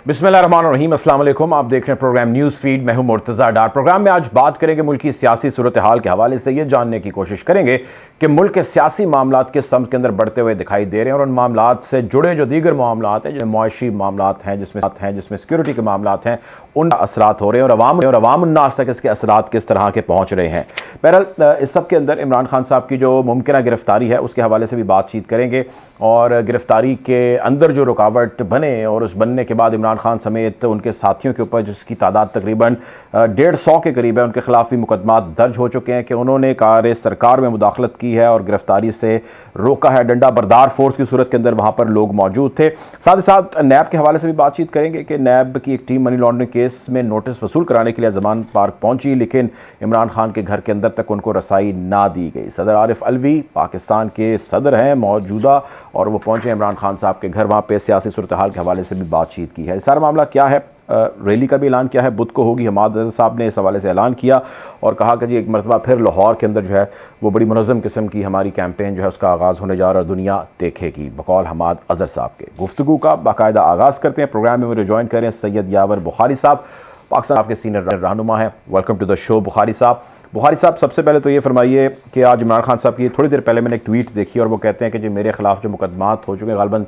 बिस्मिल्लाहिर्रहमानिर्रहीम, अस्सलाम वालेकुम। आप देख रहे हैं प्रोग्राम न्यूज़ फीड। मैं हूं मुर्तज़ा डार। प्रोग्राम में आज बात करेंगे मुल्क की सियासी सूरत हाल के हवाले से। ये जानने की कोशिश करेंगे कि मुल्क के सियासी मामलात किस समत के अंदर बढ़ते हुए दिखाई दे रहे हैं और उन मामलात से जुड़े जो दीगर मामलात हैं, जो मुआशी मामलात हैं, जिसमें सिक्योरिटी के मामलात हैं, उन असरात हो रहे हैं और अवाम उन्नास तक इसके असरात किस तरह के पहुँच रहे हैं। बहरहाल इस सब के अंदर इमरान खान साहब की जो मुमकिन गिरफ्तारी है उसके हवाले से भी बातचीत करेंगे और गिरफ्तारी के अंदर जो रुकावट बने और उस बनने के बाद इमरान खान समेत उनके साथियों के ऊपर, जिसकी तादाद तकरीबन 150 के करीब है, उनके खिलाफ भी मुकदमा दर्ज हो चुके हैं कि उन्होंने कार सरकार में मुदाखलत की है और गिरफ्तारी से रोका है। डंडा बरदार फोर्स की सूरत के अंदर वहाँ पर लोग मौजूद थे। साथ ही साथ नैब के हवाले से भी बातचीत करेंगे कि नैब की एक टीम मनी लॉन्ड्रिंग केस में नोटिस वसूल कराने के लिए जमान पार्क पहुंची, लेकिन इमरान खान के घर के अंदर तक उनको रसाई ना दी गई। सदर आरिफ अलवी पाकिस्तान के सदर हैं मौजूदा और वो पहुंचे इमरान खान साहब के घर। वहाँ पे सियासी सूरत हाल के हवाले से भी बातचीत की है। सारा मामला क्या है, रैली का भी ऐलान किया है, बुध को होगी। हमाद साहब ने इस हवाले से ऐलान किया और कहा कि जी एक मरतबा फिर लाहौर के अंदर जो है वो बड़ी मुनज़्ज़म किस्म की हमारी कैंपेन जो है उसका आगाज़ होने जा रहा है और दुनिया देखेगी। बकौल हमाद अज़हर साहब के गुफ्तगू का बाकायदा आगाज़ करते हैं। प्रोग्राम में मुझे ज्वाइन करें सैयद यावर बुखारी साहब, पाकिस्तान आपके सीनियर रहनुमा हैं। Welcome to the show Bukhari साहब। बुखारी साहब, सबसे पहले तो ये फरमाइए कि आज इमरान खान साहब की थोड़ी देर पहले मैंने एक ट्वीट देखी और वो कहते हैं कि जी मेरे खिलाफ जो मुकदमात हो चुके हैं, गालबन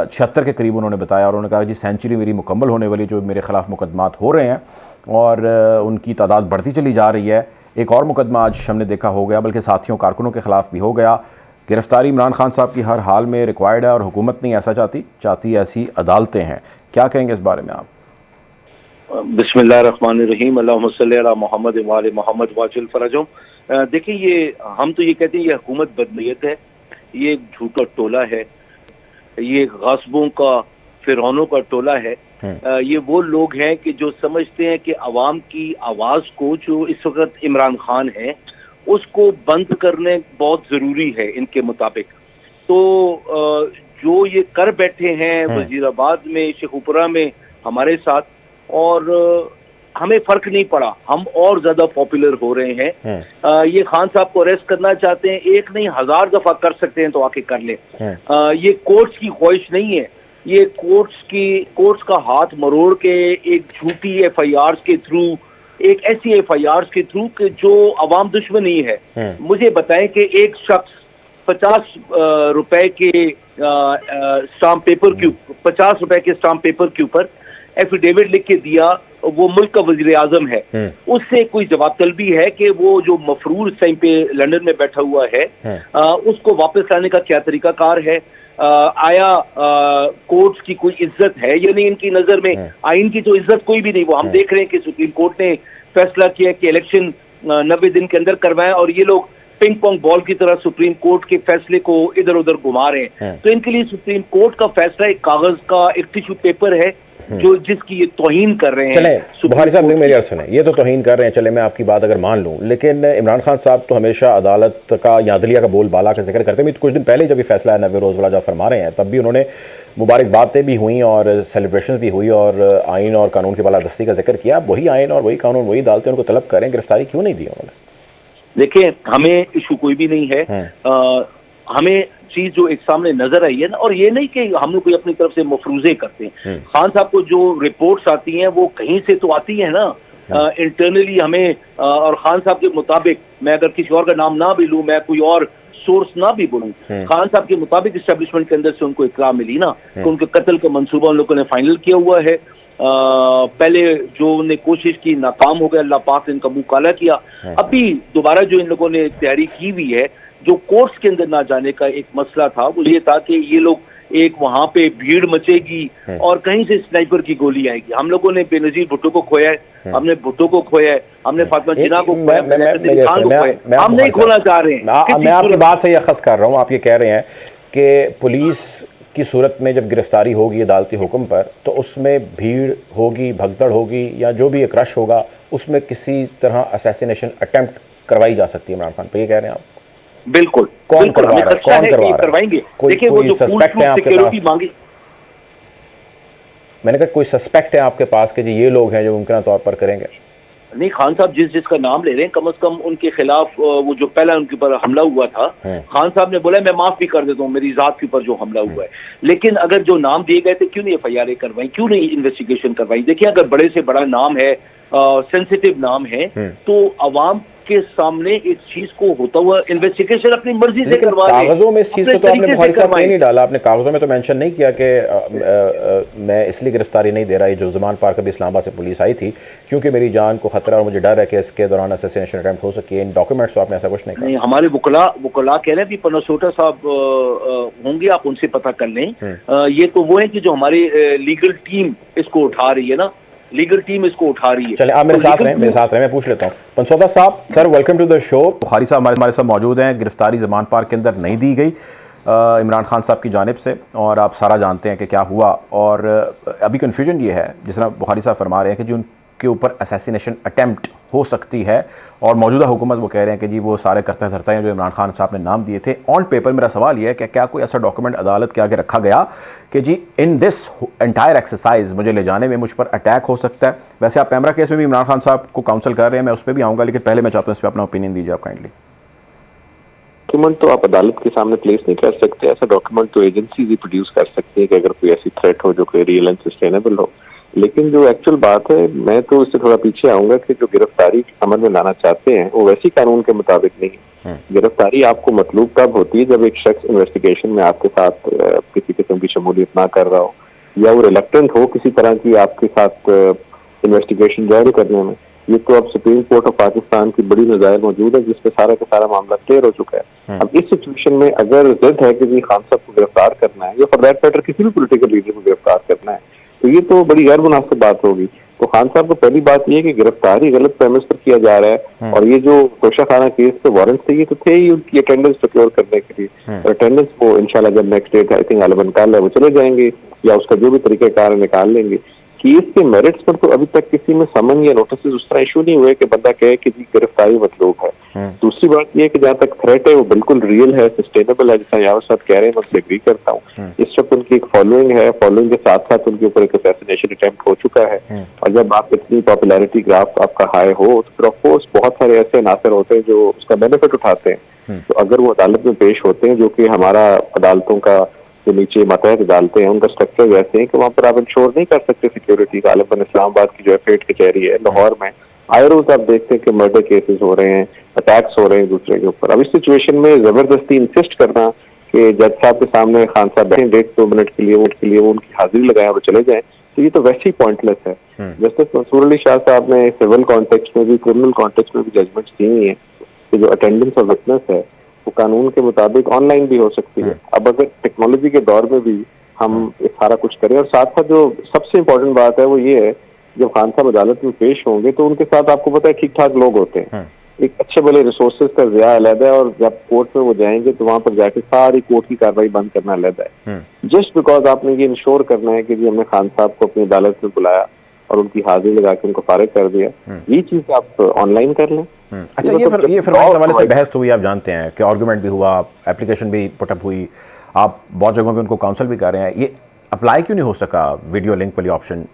76 के करीब उन्होंने बताया, और उन्होंने कहा जी सेंचुरी मेरी मुकम्मल होने वाली, जो मेरे खिलाफ मुकदमात हो रहे हैं और उनकी तादाद बढ़ती चली जा रही है। एक और मुकदमा आज हमने देखा हो गया, बल्कि साथियों कारकुनों के खिलाफ भी हो गया। गिरफ्तारी इमरान खान साहब की हर हाल में रिक्वायर्ड है और हुकूमत नहीं ऐसा चाहती ऐसी अदालतें हैं। क्या कहेंगे इस बारे में आप? बिस्मिल्लाहिर्रहमानिर्रहीम, अल्लाहुम्मा सल्ली अला मोहम्मद व आले मोहम्मद वाजिल फरजों। देखिए, ये हम तो ये कहते हैं ये हुकूमत बदनीयत है, ये एक झूठा टोला है, ये गासबों का, फिरौनों का टोला है। ये वो लोग हैं कि जो समझते हैं कि अवाम की आवाज़ को, जो इस वक्त इमरान खान है, उसको बंद करने बहुत ज़रूरी है इनके मुताबिक। तो जो ये कर बैठे हैं वजीराबाद में, शेखुपुरा में हमारे साथ, और हमें फर्क नहीं पड़ा, हम और ज्यादा पॉपुलर हो रहे हैं। ये खान साहब को अरेस्ट करना चाहते हैं, एक नहीं 1000 दफा कर सकते हैं तो आके कर ले। ये कोर्ट्स की ख्वाहिश नहीं है, ये कोर्ट्स का हाथ मरोड़ के एक झूठी FIR के थ्रू, एक ऐसी FIR के थ्रू कि जो अवाम दुश्मनी है। मुझे बताएं कि एक शख्स 50 रुपए के स्टाम्प पेपर के 50 रुपए के स्टाम्प पेपर के ऊपर एफिडेविट लिख के दिया, वो मुल्क का वजीर आजम है, उससे कोई जवाब तलबी है कि वो जो मफरूर इस टाइम पे लंदन में बैठा हुआ है, उसको वापस लाने का क्या तरीकाकार है? आया कोर्ट्स की कोई इज्जत है या नहीं इनकी नजर में? आइन की तो इज्जत कोई भी नहीं। वो हम देख रहे हैं कि सुप्रीम कोर्ट ने फैसला किया कि इलेक्शन 90 दिन के अंदर करवाएं, और ये लोग पिंग पोंग बॉल की तरह सुप्रीम कोर्ट के फैसले को इधर उधर घुमा रहे हैं। तो इनके लिए सुप्रीम कोर्ट का फैसला एक कागज का, एक टिश्यू पेपर है जो जिसकी ये तौहीन कर रहे हैं। चले बुखारी साहब, मेरी अर्ज सुने, ये तो तौहीन कर रहे हैं, चले मैं आपकी बात अगर मान लूं, लेकिन इमरान खान साहब तो हमेशा अदालत का या अदलिया का बोलबाला का जिक्र करते हैं। कुछ दिन पहले जब ये फैसला है 90 रोज़ वाला जब फरमा रहे हैं, तब भी उन्होंने मुबारकबादें भी हुई और सेलिब्रेशन भी हुई और आइन और कानून की बालादस्ती का जिक्र किया। वही आइन और वही कानून, वही अदालतें उनको तलब करें, गिरफ्तारी क्यों नहीं दी उन्होंने? देखिए, हमें इशू कोई भी नहीं है। हमें चीज जो एक सामने नजर आई है ना, और ये नहीं कि हम लोग कोई अपनी तरफ से मफरूजे करते हैं। खान साहब को जो रिपोर्ट्स आती हैं वो कहीं से तो आती है ना, इंटरनली हमें। और खान साहब के मुताबिक, मैं अगर किसी और का नाम ना भी लूं, मैं कोई और सोर्स ना भी बोलूं, खान साहब के मुताबिक इस्टेब्लिशमेंट के अंदर से उनको इत्तला मिली ना कि उनके कत्ल का मंसूबा उन लोगों ने फाइनल किया हुआ है। पहले जो उन्होंने कोशिश की, नाकाम हो गया, अल्लाह पाक ने इनका मुंह काला किया। अभी दोबारा जो इन लोगों ने तैयारी की हुई है, जो कोर्ट्स के अंदर ना जाने का एक मसला था, वो ये था कि ये लोग एक वहां पे भीड़ मचेगी और कहीं से स्नाइपर की गोली आएगी। हम लोगों ने बेनजीर भुट्टो को खोया है, हमने भुट्टो को खोया है, हमने फातिमा जिन्ना को खोया है, हम नहीं खोना चाह रहे हैं। मैं आपकी बात से अखज़ कर रहा हूँ। आप ये कह रहे हैं कि पुलिस की सूरत में जब गिरफ्तारी होगी अदालती हुक्म पर, तो उसमें भीड़ होगी, भगदड़ होगी, या जो भी एक रश होगा, उसमें किसी तरह असैसिनेशन अटेम्प्ट करवाई जा सकती है इमरान खान पर, ये कह रहे हैं आप? बिल्कुल। कौन करवा रहा है? कौन करवा रहा है? करवाएंगे। देखिए, वो जो सस्पेक्ट है आपके पास, मांगी, मैंने कहा कोई सस्पेक्ट है आपके पास कि जी ये लोग हैं जो मुमकिन तौर पर करेंगे? नहीं, खान साहब जिसका नाम ले रहे हैं, कम से कम उनके खिलाफ वो जो पहला उनके ऊपर हमला हुआ था, खान साहब ने बोला मैं माफ भी कर देता हूँ मेरी जात के ऊपर जो हमला हुआ है, लेकिन अगर जो नाम दिए गए थे क्यों नहीं FIR करवाई, क्यों नहीं इन्वेस्टिगेशन करवाई? देखिए, अगर बड़े से बड़ा नाम है, सेंसिटिव नाम है, तो अवाम के सामने इस चीज को होता हुआ इन्वेस्टिगेशन अपनी मर्जी से करवा लें। कागजों में इस चीज को तो आपने बुखारी साहब कहीं नहीं डाला, आपने कागजों में तो मेंशन नहीं किया कि मैं इसलिए गिरफ्तारी नहीं दे रहा, ये जो ज़ुमान पार्क अभी इस्लामाबाद से पुलिस आई थी क्योंकि मेरी जान को खतरा और मुझे डर है कि इसके दौरान असैसिनेशन अटेम्प्ट हो सके। इन डॉक्यूमेंट्स तो आपने ऐसा कुछ नहीं कहा। नहीं, हमारे वकला कह रहे हैं कि पनसोटा साहब होंगे, आप उनसे पता कर लें। ये तो वो है कि जो हमारी लीगल टीम इसको उठा रही है ना, लीगल टीम इसको उठा रही है। चले आप मेरे साथ रहे, मैं पूछ लेता हूँ। पनसोटा साहब, sir welcome to the show. Bukhari साहब हमारे साथ मौजूद हैं। गिरफ्तारी ज़मान पार्क के अंदर नहीं दी गई इमरान खान साहब की जानिब से, और आप सारा जानते हैं कि क्या हुआ। और अभी कन्फ्यूजन ये है, जिस तरह बुखारी साहब फरमा रहे हैं कि जो उनके ऊपर असैसिनेशन अटैम्प्ट हो सकती है, और मौजूदा हुकूमत वो कह रहे हैं कि जी वो सारे करते धरते हैं जो इमरान खान साहब ने नाम दिए थे ऑन पेपर। मेरा सवाल ये है कि क्या कोई ऐसा डॉक्यूमेंट अदालत के आगे रखा गया कि जी इन दिस एंटायर एक्सरसाइज मुझे ले जाने में मुझ पर अटैक हो सकता है? वैसे आप पैमरा केस में भी इमरान खान साहब को काउंसिल कर रहे हैं, मैं उस पर भी आऊँगा, लेकिन पहले मैं चाहता हूँ इस पर अपना ओपिनियन दीजिए आप काइंडली। डॉक्यूमेंट तो आप अदालत के सामने प्लेस नहीं कर सकते, ऐसा डॉक्यूमेंट तो एजेंसीज ही प्रोड्यूस कर सकती है कि अगर कोई ऐसी थ्रेट हो जो कोई रियल एंड सस्टेनेबल हो। लेकिन जो एक्चुअल बात है, मैं तो इससे थोड़ा पीछे आऊंगा कि जो गिरफ्तारी अमल में लाना चाहते हैं वो वैसी कानून के मुताबिक नहीं है। गिरफ्तारी आपको मतलूब तब होती है जब एक शख्स इन्वेस्टिगेशन में आपके साथ किसी किस्म की शमूलियत ना कर रहा हो, या वो रिलेक्टेंट हो किसी तरह की आपके साथ इन्वेस्टिगेशन जारी करने में। ये तो अब सुप्रीम कोर्ट ऑफ पाकिस्तान की बड़ी नज़ायर मौजूद है जिसपे सारा का सारा मामला क्लियर हो चुका है। अब इस सिचुएशन में अगर जिद है कि जी खान साहब को गिरफ्तार करना है, या फॉर दैट मैटर किसी भी पॉलिटिकल लीडर को गिरफ्तार करना है, तो ये तो बड़ी गैर मुनासिब बात होगी। तो खान साहब को पहली बात ये है कि गिरफ्तारी गलत प्रेमिस पर किया जा रहा है, और ये जो तोशाखाना केस पे वारंट थे ये तो थे ही उनकी अटेंडेंस सिक्योर करने के लिए। और अटेंडेंस वो इंशाल्लाह जब नेक्स्ट डेट आई थिंक आलमन काल है वो चले जाएंगे, या उसका जो भी तरीकेकार निकाल लेंगे। केस के मेरिट्स पर तो अभी तक किसी में समन या नोटिस उस तरह इशू नहीं हुए कि बंदा कहे कि जी गिरफ्तारी मतलूब है। दूसरी बात यह कि जहाँ तक थ्रेट है वो बिल्कुल रियल है, सस्टेनेबल है, जैसा यावर साहब कह रहे हैं, मैं उससे एग्री करता हूँ। इस वक्त उनकी एक फॉलोइंग है, फॉलोइंग के साथ साथ उनके ऊपर एक असैसिनेशन अटेम्प्ट हो चुका है। और जब आप इतनी पॉपुलैरिटी ग्राफ आपका हाई हो तो फिर ऑफकोर्स बहुत सारे ऐसे नासर होते हैं जो उसका बेनिफिट उठाते हैं। तो अगर वो अदालत में पेश होते हैं, जो कि हमारा अदालतों का जो नीचे मातहत अदालतें हैं उनका स्ट्रक्चर वैसे है कि वहाँ पर आप इंश्योर नहीं कर सकते सिक्योरिटी। गालिबन इस्लामाबाद की जो F8 कचहरी है लाहौर में, आए रोज आप देखते हैं कि मर्डर केसेस हो रहे हैं, अटैक्स हो रहे हैं दूसरे के ऊपर। अब इस सिचुएशन में जबरदस्ती इंसिस्ट करना कि जज साहब के सामने खान साहब बैठे 1.5-2 मिनट के लिए, वोट के लिए वो उनकी हाजिरी लगाएं और चले जाएं, तो ये तो वैसे ही पॉइंटलेस है। जस्टिस मंसूर अली शाह साहब ने सिविल कॉन्टेक्स्ट में भी, क्रिमिनल कॉन्टेक्स्ट में भी जजमेंट्स दी हुई है कि जो अटेंडेंस ऑफ विटनेस है वो कानून के मुताबिक ऑनलाइन भी हो सकती है। अब अगर टेक्नोलॉजी के दौर में भी हम ये सारा कुछ करें, और साथ साथ जो सबसे इम्पोर्टेंट बात है वो ये है, जब खान साहब अदालत में पेश होंगे तो उनके साथ आपको पता है ठीक ठाक लोग होते हैं, एक अच्छे भले रिसोर्सेज का ज़िया अलग है, और जब कोर्ट में वो जाएंगे तो वहां पर जाके सारी कोर्ट की कार्रवाई बंद करना अलग है। जस्ट बिकॉज आपने ये इंश्योर करना है कि जी हमने खान साहब को अपनी अदालत में बुलाया और उनकी हाजिरी लगा के उनको फारिग कर दिया, ये चीज आप ऑनलाइन कर लें। अच्छा, ये फरमाइश हवाले से बहस हुई, आप जानते हैं कि आर्गूमेंट भी हुआ, एप्लीकेशन भी पुटअप हुई, आप बहुत जगहों पे उनको काउंसिल भी कर रहे हैं, ये अप्लाई क्यों नहीं हो सका वीडियो लिंक वाली ऑप्शन?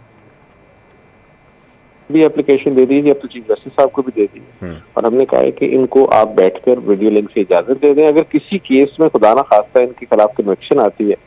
भी एप्लीकेशन दे दीजिए, अब तो चीफ जस्टिस साहब को भी दे दीजिए, और हमने कहा है कि इनको आप बैठकर वीडियो लिंक से इजाजत दे दें। अगर किसी केस में खुदा ना खास्ता इनके खिलाफ कन्विक्शन आती है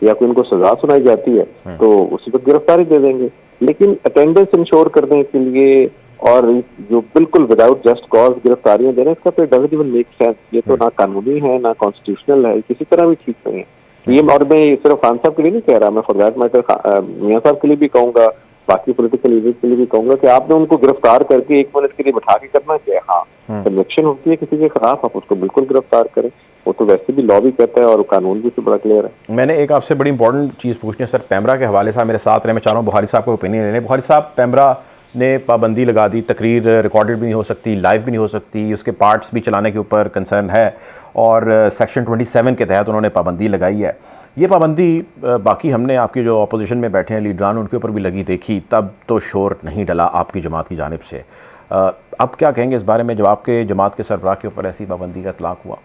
या कोई इनको सजा सुनाई जाती है तो उसी पर गिरफ्तारी दे देंगे। लेकिन अटेंडेंस इंश्योर करने के लिए और जो बिल्कुल विदाउट जस्ट कॉज गिरफ्तारियां देना, इसका तो डजंट इवन मेक सेंस। ये तो ना कानूनी है ना कॉन्स्टिट्यूशनल है, किसी तरह भी ठीक नहीं है ये। और मैं सिर्फ खान साहब के लिए नहीं कह रहा, मैं फॉर दैट मैटर मियां साहब के लिए भी कहूंगा, बाकी पॉलिटिकल लीडर्स के लिए भी कहूंगा कि आपने उनको गिरफ्तार करके 1 मिनट के लिए बैठा के करना क्या है। हाँ, कन्विक्शन होती है किसी के खिलाफ, आप उसको बिल्कुल गिरफ्तार करें, वो तो वैसे भी लॉ भी कहता है और कानून भी तो बड़ा क्लियर है। मैंने एक आपसे बड़ी इंपॉर्टेंट चीज़ पूछनी है सर, पैमरा के हवाले से मेरे साथ रहे, मैं चाह रहा हूँ बुखारी साहब को ओपिनियन लेने। बुखारी साहब, पैमरा ने पाबंदी लगा दी, तकरीर रिकॉर्डेड भी नहीं हो सकती, लाइव भी नहीं हो सकती, उसके पार्ट्स भी चलाने के ऊपर कंसर्न है, और सेक्शन 27 के तहत उन्होंने पाबंदी लगाई है। ये पाबंदी बाकी हमने आपकी जो अपोजिशन में बैठे हैं लीडरान, उनके ऊपर भी लगी देखी, तब तो शोर नहीं डला आपकी जमात की जानिब से। अब क्या कहेंगे इस बारे में जब आपके जमात के सरबराह के ऊपर ऐसी पाबंदी का इतलाक हुआ?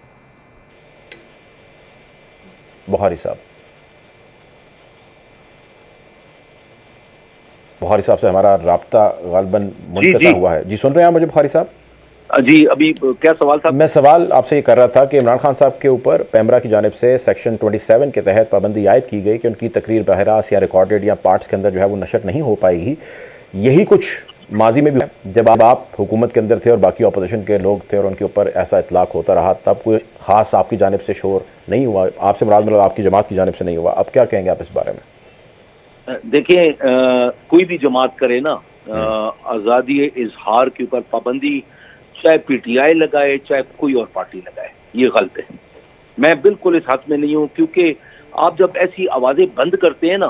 बुखारी साहब। बुखारी साहब से हमारा राब्ता गालबन मुनक़ता हुआ है। जी सुन रहे हैं आप मुझे बुखारी साहब? जी, अभी क्या सवाल था? मैं सवाल आपसे ये कर रहा था कि इमरान खान साहब के ऊपर पैमरा की जानिब से सेक्शन 27 के तहत पाबंदी आयद की गई कि उनकी तकरीर बहरास या रिकॉर्डेड या पार्ट्स के अंदर जो है वो नशर नहीं हो पाएगी। यही कुछ माजी में भी जब आप हुकूमत के अंदर थे और बाकी अपोजिशन के लोग थे और उनके ऊपर ऐसा इतलाक होता रहा, तब कोई ख़ास आपकी जानिब से शोर नहीं हुआ? आपसे मुराद मतलब आपकी जमात की जानिब से नहीं हुआ। अब क्या कहेंगे आप इस बारे में? देखिए, कोई भी जमात करे ना, आज़ादी इजहार के ऊपर पाबंदी चाहे पीटीआई लगाए चाहे कोई और पार्टी लगाए, ये गलत है। मैं बिल्कुल इस हाथ में नहीं हूं, क्योंकि आप जब ऐसी आवाजें बंद करते हैं ना,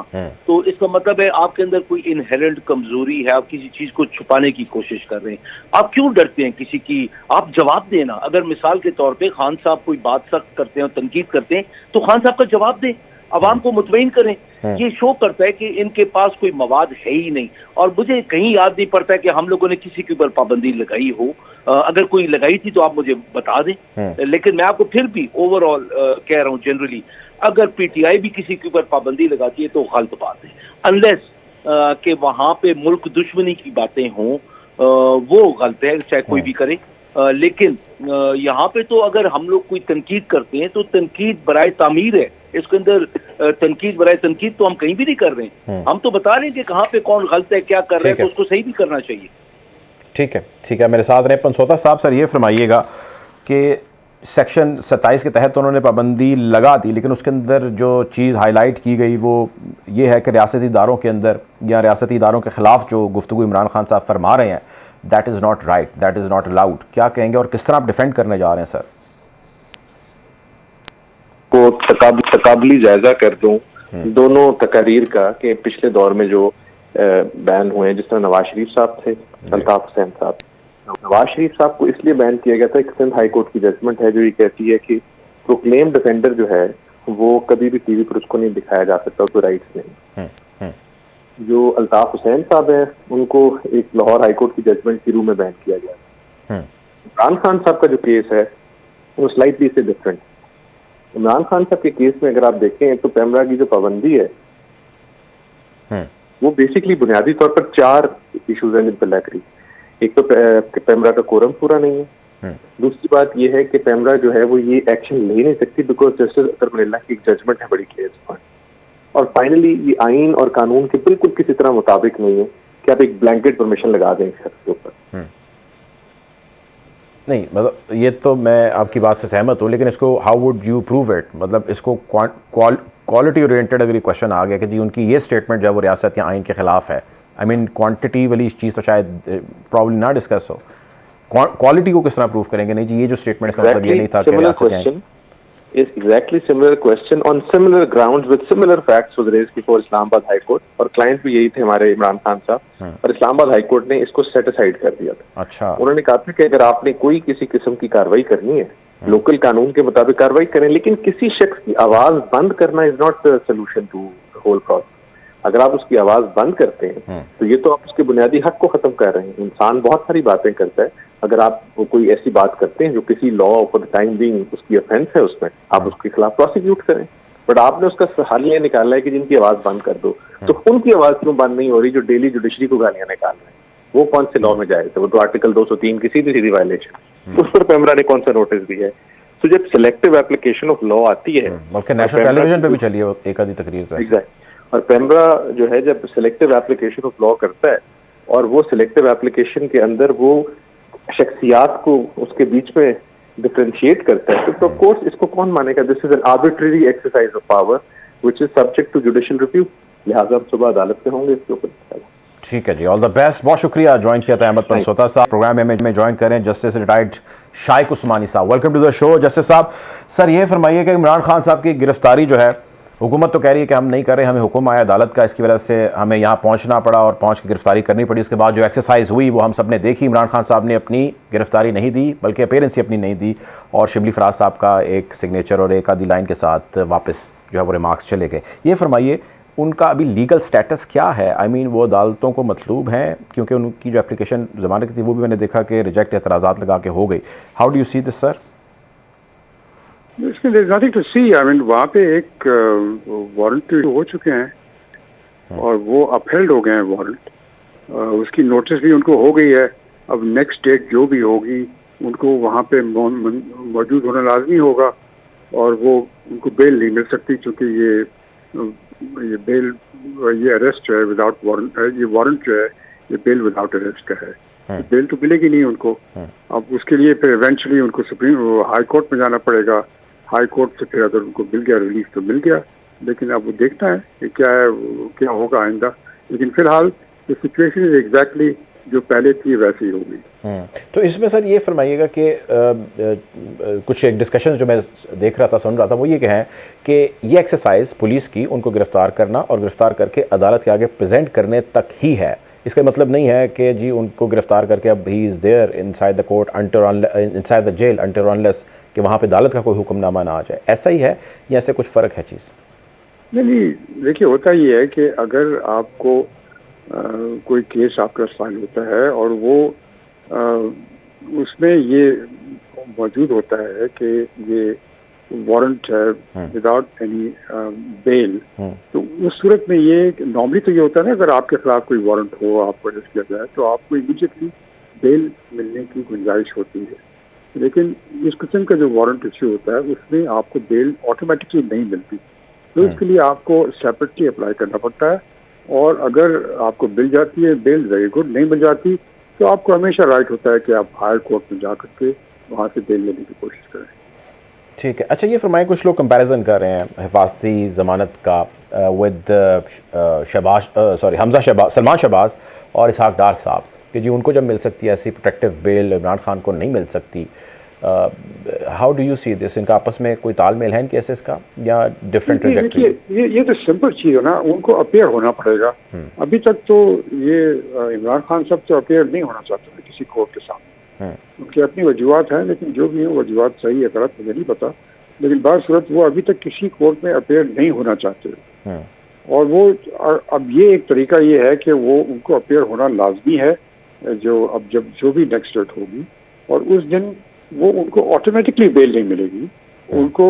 तो इसका मतलब है आपके अंदर कोई इनहेरेंट कमजोरी है, आप किसी चीज को छुपाने की कोशिश कर रहे हैं। आप क्यों डरते हैं किसी की? आप जवाब देना। अगर मिसाल के तौर पे खान साहब कोई बात सख्त करते हैं और तनकीद करते हैं, तो खान साहब का जवाब दें, अवाम को मुतमईन करें। ये शो करता है कि इनके पास कोई मवाद है ही नहीं, और मुझे कहीं याद नहीं पड़ता है कि हम लोगों ने किसी के ऊपर पाबंदी लगाई हो। अगर कोई लगाई थी तो आप मुझे बता दें। लेकिन मैं आपको फिर भी ओवरऑल कह रहा हूं, जनरली अगर पीटीआई भी किसी के ऊपर पाबंदी लगाती है तो गलत बात है, अनलेस कि वहां पे मुल्क दुश्मनी की बातें हों, वो गलत है, चाहे कोई भी करे। लेकिन यहाँ पे तो अगर हम लोग कोई तनकीद करते हैं तो तनकीद बराए तामीर है। इसके अंदर तनकीद बराए तनकीद तो हम कहीं भी नहीं कर रहे हैं। हम तो बता रहे हैं कि कहाँ पे कौन गलत है, क्या कर रहे हैं, तो उसको सही भी करना चाहिए। ठीक है, ठीक है। मेरे साथ रहे पंसोता साहब। सर ये फरमाइएगा कि सेक्शन 27 के तहत उन्होंने पाबंदी लगा दी, लेकिन उसके अंदर जो चीज़ हाईलाइट की गई वो ये है कि रियासती इदारों के अंदर या रियासती इदारों के ख़िलाफ़ जो गुफ्तगू इमरान खान साहब फरमा रहे हैं, that is not right, that is not allowed. क्या कहेंगे और किस तरह आप डिफेंड करने जा रहे हैं सर? को तकाबली जायजा कर दूं दोनों तकारीर का कि पिछले दौर में जो बैन हुए हैं, जिस तरह नवाज शरीफ साहब थे, अल्ताफ हुसैन साहब। नवाज शरीफ साहब को इसलिए बैन किया गया था, एक सिंध हाई कोर्ट की जजमेंट है जो ये कहती है कि प्रोक्लेम डिफेंडर जो है वो कभी भी टीवी पर उसको नहीं दिखाया जा सकता, उसको राइट्स नहीं। जो अल्ताफ हुसैन साहब है उनको एक लाहौर हाई कोर्ट की जजमेंट के रूप में बैन किया गया। इमरान खान साहब का जो केस है वो स्लाइटली से डिफरेंट। इमरान खान साहब के केस में अगर आप देखें तो पैमरा की जो पाबंदी है वो बेसिकली बुनियादी तौर पर 4 इश्यूज हैं जिन पर लग रही। एक तो पैमरा का कोरम पूरा नहीं है। दूसरी बात यह है कि पैमरा जो है वो ये एक्शन ले नहीं सकती बिकॉज जस्टिस अतर मनिल्ला की एक जजमेंट है बड़ी क्लियर पॉइंट। और फाइनली ये आइन और कानून के बिल्कुल किसी तरह मुताबिक नहीं है कि आप एक ब्लैंकेट परमिशन लगा दें शख्स के ऊपर। नहीं, मतलब ये तो मैं आपकी बात से सहमत हूँ, लेकिन इसको how would you prove it? मतलब इसको क्वालिटी ओरिएंटेड अगर ये क्वेश्चन आ गया कि जी उनकी ये स्टेटमेंट जो है वो रियासत या आइन के खिलाफ है, आई मीन क्वांटिटी वाली चीज़ तो शायद प्रॉब्लम ना डिस्कस हो, क्वालिटी को किस तरह प्रूव करेंगे? नहीं जी ये जो स्टेटमेंट इसका मतलब ये नहीं था कि रियासत is exactly similar question on similar grounds with similar facts was raised before Islamabad High Court और क्लाइंट भी यही थे हमारे इमरान खान साहब, और इस्लामाबाद हाई कोर्ट ने इसको सेट असाइड कर दिया था। अच्छा, उन्होंने कहा था कि अगर आपने कोई किसी किस्म की कार्रवाई करनी है लोकल कानून के मुताबिक कार्रवाई करें, लेकिन किसी शख्स की आवाज बंद करना is not the solution to whole process. अगर आप उसकी आवाज बंद करते हैं तो ये तो आप उसके बुनियादी हक को खत्म कर रहे हैं। इंसान बहुत सारी बातें करता है, अगर आप कोई ऐसी बात करते हैं जो किसी law for the time being उसकी ऑफेंस है, उसमें आप उसके खिलाफ प्रोसिक्यूट करें। बट आपने उसका हल ये निकाला है कि जिनकी आवाज बंद कर दो, तो उनकी आवाज क्यों बंद नहीं हो रही जो डेली जुडिशरी को गालियां निकाल रहे हैं? वो कौन से लॉ में जाए थे? वो तो आर्टिकल 203 की सीधी सीधी वायलेशन, उस पर पैमरा ने कौन सा नोटिस दिया है? तो जब सिलेक्टिव एप्लीकेशन ऑफ लॉ आती है, नेशनल टेलीविजन पे भी चली है एक आधी तकरीर, एग्जैक्ट, और पैमरा जो है जब सिलेक्टिव एप्लीकेशन ऑफ लॉ करता है और वो सिलेक्टिव एप्लीकेशन के अंदर वो शख्सियात को उसके बीच में डिफरेंशिएट करता है, तो ऑफ कोर्स इसको कौन मानेगा? This is an arbitrary exercise of power which is subject to judicial review. लिहाजा हम सुबह अदालत में होंगे इसके ऊपर। ठीक है जी, ऑल द बेस्ट। बहुत शुक्रिया ज्वाइन किया था अहमद पंसोता साहब। प्रोग्राम में ज्वाइन करें जस्टिस रिटायर्ड शाइक उस्मानी साहब। Welcome to the show justice साहब। सर ये फरमाइए कि इमरान खान साहब की गिरफ्तारी जो है, हुकूमत तो कह रही है कि हम नहीं कर रहे, हमें हुक्म आया अदालत का, इसकी वजह से हमें यहाँ पहुँचना पड़ा और पहुँच के गिरफ्तारी करनी पड़ी। उसके बाद जो एक्सरसाइज हुई वो हम सब ने देखी। इमरान खान साहब ने अपनी गिरफ्तारी नहीं दी, बल्कि अपीयरेंस ही अपनी नहीं दी, और शिबली फराज साहब का एक सिग्नेचर और एक आधी लाइन के साथ वापस जो है वो रिमार्क्स चले गए। ये फरमाइए उनका अभी लीगल स्टेटस क्या है? आई मीन वो अदालतों को मतलूब हैं, क्योंकि उनकी जो एप्लीकेशन ज़मानत की थी वो भी मैंने देखा कि रिजेक्ट एतराज़ात लगा के हो गई। How do you see this sir? इसमें nothing to see. I mean वहाँ पे एक वारंट हो चुके हैं और वो अपहेल्ड हो गए हैं वारंट, उसकी नोटिस भी उनको हो गई है। अब नेक्स्ट डेट जो भी होगी उनको वहाँ पे मौजूद होना लाजमी होगा, और वो उनको बेल नहीं मिल सकती, क्योंकि ये बेल, ये अरेस्ट है विदाउट वारंट, ये वारंट जो है ये बेल विदाउट अरेस्ट का है, तो बेल तो मिलेगी नहीं उनको। अब उसके लिए फिर इवेंचुअली उनको सुप्रीम हाई कोर्ट में जाना पड़ेगा। हाई कोर्ट से फिर अगर उनको मिल गया रिलीफ तो मिल गया, लेकिन अब वो देखना है कि क्या है, क्या होगा आइंदा। लेकिन फिलहाल तो सिचुएशन इज एग्जैक्टली जो पहले थी वैसी ही होगी। तो इसमें सर ये फरमाइएगा कि कुछ एक डिस्कशन जो मैं देख रहा था, सुन रहा था, वो ये कहें कि ये एक्सरसाइज पुलिस की उनको गिरफ्तार करना और गिरफ्तार करके अदालत के आगे प्रेजेंट करने तक ही है। इसका मतलब नहीं है कि जी उनको गिरफ्तार करके अब he is there inside the court inside the jail until unless कि वहाँ पे अदालत का कोई हुक्मनामा ना आ जाए। ऐसा ही है या ऐसे कुछ फ़र्क है चीज़? नहीं, देखिए होता ही है कि अगर आपको कोई केस आपका फाइल होता है और वो उसमें ये मौजूद होता है कि ये वारंट है विदाउट एनी बेल, तो उस सूरत में ये नॉर्मली तो ये होता है ना, अगर आपके खिलाफ कोई वारंट हो, आपको अरेस्ट किया जाए, तो आपको इमीडिएटली बेल मिलने की गुंजाइश होती है। लेकिन इस किस्म का जो वारंट इश्यू होता है उसमें आपको बेल ऑटोमेटिकली नहीं मिलती, तो इसके लिए आपको सेपरेटली अप्लाई करना पड़ता है। और अगर आपको मिल जाती है बेल, वेरी गुड, नहीं मिल जाती तो आपको हमेशा राइट होता है कि आप हायर कोर्ट में जा करके वहाँ से बेल लेने की कोशिश करें। ठीक है। अच्छा, ये फरमाएं, कुछ लोग कंपैरिजन कर रहे हैं हिफाजती ज़मानत का विद सलमान शहबाज और इसहाक डार साहब कि जी उनको जब मिल सकती है ऐसी प्रोटेक्टिव बेल, इमरान खान को नहीं मिल सकती। How do you see this? इनका आपस में कोई तालमेल है इन केसेस का या डिफरेंट ट्रैजेक्टरी? ये तो सिंपल चीज़ है ना, उनको अपेयर होना पड़ेगा। अभी तक तो ये इमरान खान साहब तो अपेयर नहीं होना चाहते थे किसी कोर्ट के सामने। उनकी अपनी वजूहत हैं, लेकिन जो भी है वजूहत सही है गलत मुझे नहीं पता, लेकिन बात सूरत वो अभी तक किसी कोर्ट में अपेयर नहीं होना चाहते। और वो अब ये एक तरीका ये है कि वो उनको अपेयर होना लाजमी है, जो अब जब जो भी नेक्स्ट डेट होगी, और उस दिन वो उनको ऑटोमेटिकली बेल नहीं मिलेगी, उनको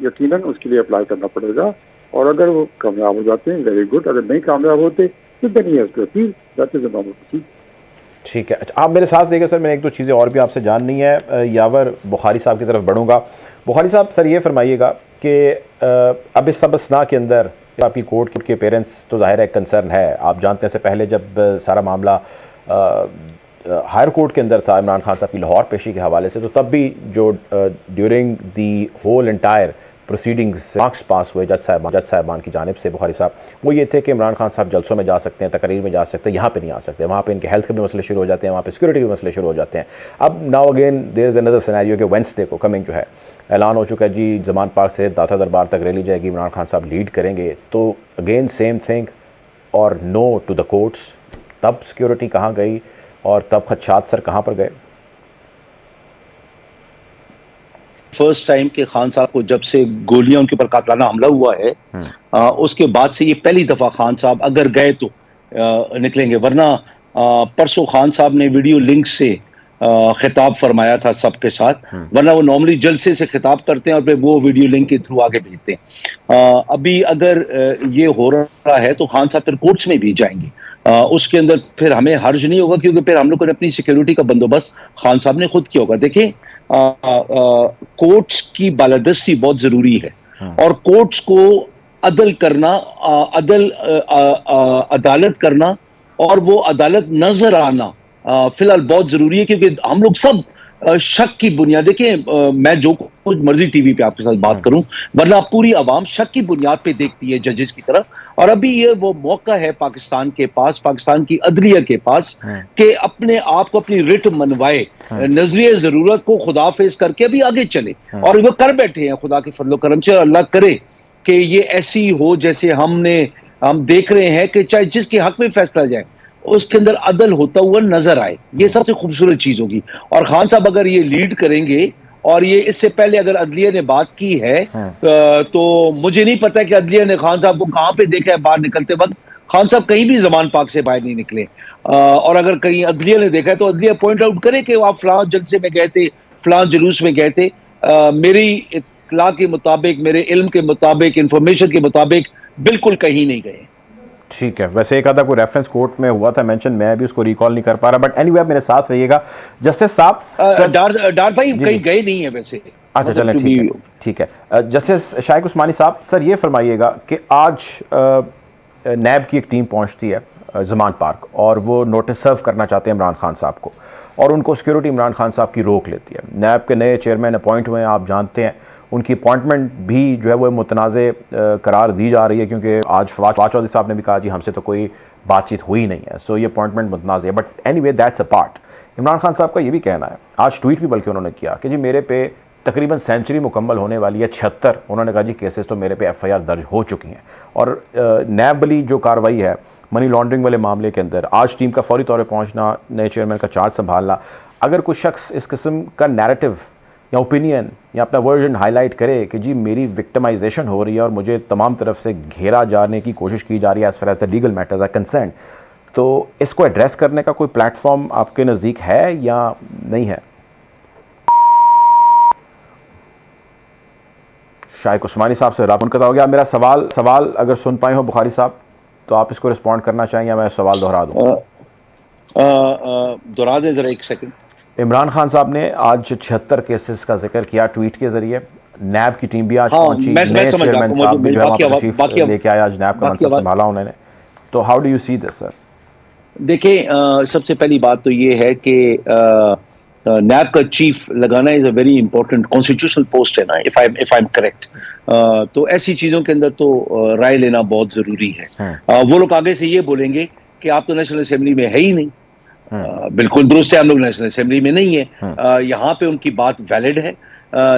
यकीनन उसके लिए अप्लाई करना पड़ेगा। और अगर वो कामयाब हो जाते हैं वेरी गुड, अगर नहीं कामयाब होते तो then he has to appeal, that is a normal procedure. ठीक है। अच्छा, आप मेरे साथ रहिएगा सर, मैंने एक दो चीज़ें और भी आपसे जाननी है। यावर बुखारी साहब की तरफ बढ़ूँगा। बुखारी साहब, सर ये फरमाइएगा कि अब इस सब असना के अंदर आपकी कोर्ट के पेरेंट्स तो ज़ाहिर है कंसर्न है। आप जानते हैं से पहले जब सारा मामला हायर कोर्ट के अंदर था इमरान खान साहब की लाहौर पेशी के हवाले से, तो तब भी जो during the whole entire proceedings marks pass हुए जज साहबान की जानिब से बुखारी साहब, वो ये थे कि इमरान खान साहब जलसों में जा सकते हैं, तकरीर में जा सकते हैं, यहाँ पे नहीं आ सकते। वहाँ पे इनके हेल्थ के भी मसले शुरू हो जाते हैं, वहाँ पे सिक्योरिटी के मसले शुरू हो जाते हैं। अब now again there is another scenario कि वेडनेसडे को कमिंग जो है ऐलान हो चुका है जी जमान पार्क से दाता दरबार तक रैली जाएगी, इमरान खान साहब लीड करेंगे। तो अगेन सेम थिंग और नो टू द कोर्ट्स। तब सिक्योरिटी कहाँ गई और तब खदशात सर कहाँ पर गए? फर्स्ट टाइम के खान साहब को जब से गोलियां उनके ऊपर कातलाना हमला हुआ है, उसके बाद से ये पहली दफा खान साहब अगर गए तो निकलेंगे, वरना परसों खान साहब ने वीडियो लिंक से खिताब फरमाया था सबके साथ, वरना वो नॉर्मली जलसे से खिताब करते हैं और फिर वो वीडियो लिंक के थ्रू आगे भेजते हैं। अभी अगर ये हो रहा है तो खान साहब फिर कोर्ट्स में भी जाएंगे, उसके अंदर फिर हमें हर्ज नहीं होगा, क्योंकि फिर हम लोग ने अपनी सिक्योरिटी का बंदोबस्त खान साहब ने खुद किया होगा। देखिए, कोर्ट्स की बालादस्ती बहुत जरूरी है और कोर्ट्स को अदल करना, अदालत करना और वो अदालत नजर आना फिलहाल बहुत जरूरी है, क्योंकि हम लोग सब शक की बुनियाद, देखिए मैं जो कुछ मर्जी टीवी पे आपके साथ बात करूं, वरना पूरी आवाम शक की बुनियाद पे देखती है जजेस की तरफ। और अभी ये वो मौका है पाकिस्तान के पास, पाकिस्तान की अदलिया के पास, कि अपने आप को अपनी रिट मनवाए, नजरिए जरूरत को खुदाफिज करके अभी आगे चले। और वो कर बैठे हैं खुदा के फजलो करम से। अल्लाह करे कि ये ऐसी हो जैसे हम देख रहे हैं कि चाहे जिसके हक में फैसला जाए उसके अंदर अदल होता हुआ नजर आए, ये सबसे खूबसूरत चीज होगी। और खान साहब अगर ये लीड करेंगे, और ये इससे पहले अगर अदलिया ने बात की है तो मुझे नहीं पता कि अदलिया ने खान साहब को कहां पे देखा है बाहर निकलते वक्त। खान साहब कहीं भी जमान पाक से बाहर नहीं निकले, और अगर कहीं अदलिया ने देखा है तो अदलिया पॉइंट आउट करे कि आप फलां जलसे में गए थे, फलां जुलूस में गए थे। मेरी इत्तला के मुताबिक, मेरे इल्म के मुताबिक, इंफॉर्मेशन के मुताबिक बिल्कुल कहीं नहीं गए। ठीक है, वैसे एक आधा कोई रेफरेंस कोर्ट में हुआ था मेंशन, मैं भी उसको रिकॉल नहीं कर पा रहा, बट एनीवे आप मेरे साथ रहिएगा। जस्टिस साहब, डार भाई कहीं गए नहीं है वैसे। अच्छा चलें, ठीक है। जस्टिस शाइक उस्मानी साहब, सर ये फरमाइएगा कि आज नैब की एक टीम पहुंचती है ज़मान पार्क और वो नोटिस सर्व करना चाहते हैं इमरान खान साहब को, और उनको सिक्योरिटी इमरान खान साहब की रोक लेती है। नैब के नए चेयरमैन अपॉइंट हुए हैं, आप जानते हैं, उनकी अपॉइंटमेंट भी जो है वो मुतनाज़े करार दी जा रही है, क्योंकि आज फवाद चौधरी साहब ने भी कहा जी हमसे तो कोई बातचीत हुई नहीं है, सो ये अपॉइंटमेंट मुतनाज़ है। But anyway that's a part. Imran Khan साहब का ये भी कहना है, आज ट्वीट भी बल्कि उन्होंने किया कि जी मेरे पे तकरीबन सेंचुरी मुकम्मल होने वाली है, 76 उन्होंने कहा जी केसेस तो मेरे पे FIR दर्ज हो चुकी हैं। और नैब वाली जो कार्रवाई है मनी लॉन्ड्रिंग वाले मामले के अंदर, आज टीम का फौरी तौर पर पहुँचना, नए चेयरमैन का चार्ज संभालना, अगर कोई शख्स इस किस्म का नैरेटिव या ओपिनियन या अपना वर्जन हाईलाइट करे कि जी मेरी विक्टिमाइजेशन हो रही है और मुझे तमाम तरफ से घेरा जाने की कोशिश की जा रही है as far as the legal matters are concern, तो इसको एड्रेस करने का कोई प्लेटफॉर्म आपके नज़दीक है या नहीं है? शाइक उस्मानी साहब से राबन करता हो गया। मेरा सवाल अगर सुन पाए हो बुखारी साहब तो आप इसको रिस्पॉन्ड करना चाहेंगे या मैं सवाल दोहरा दूँ? दोहरा दें जरा एक सेकंड। इमरान खान साहब ने आज 76 केसेस का जिक्र किया ट्वीट के जरिए। नैब की टीम भी आज पहुंची, नए चेयरमैन साहब भी जो है तशरीफ लेके आए, आज नैब का मनसब संभाला उन्होंने। तो how do you see this sir? देखिए, सबसे पहली बात तो ये है कि नैब का चीफ लगाना is a very important constitutional post है ना, इफ आई एम करेक्ट। तो ऐसी चीजों के अंदर तो राय लेना बहुत जरूरी है। वो लोग आगे से ये बोलेंगे कि आप तो नेशनल असेंबली में है ही नहीं। बिल्कुल दुरुस्त है, हम लोग नेशनल असेंबली में नहीं है। यहाँ पे उनकी बात वैलिड है,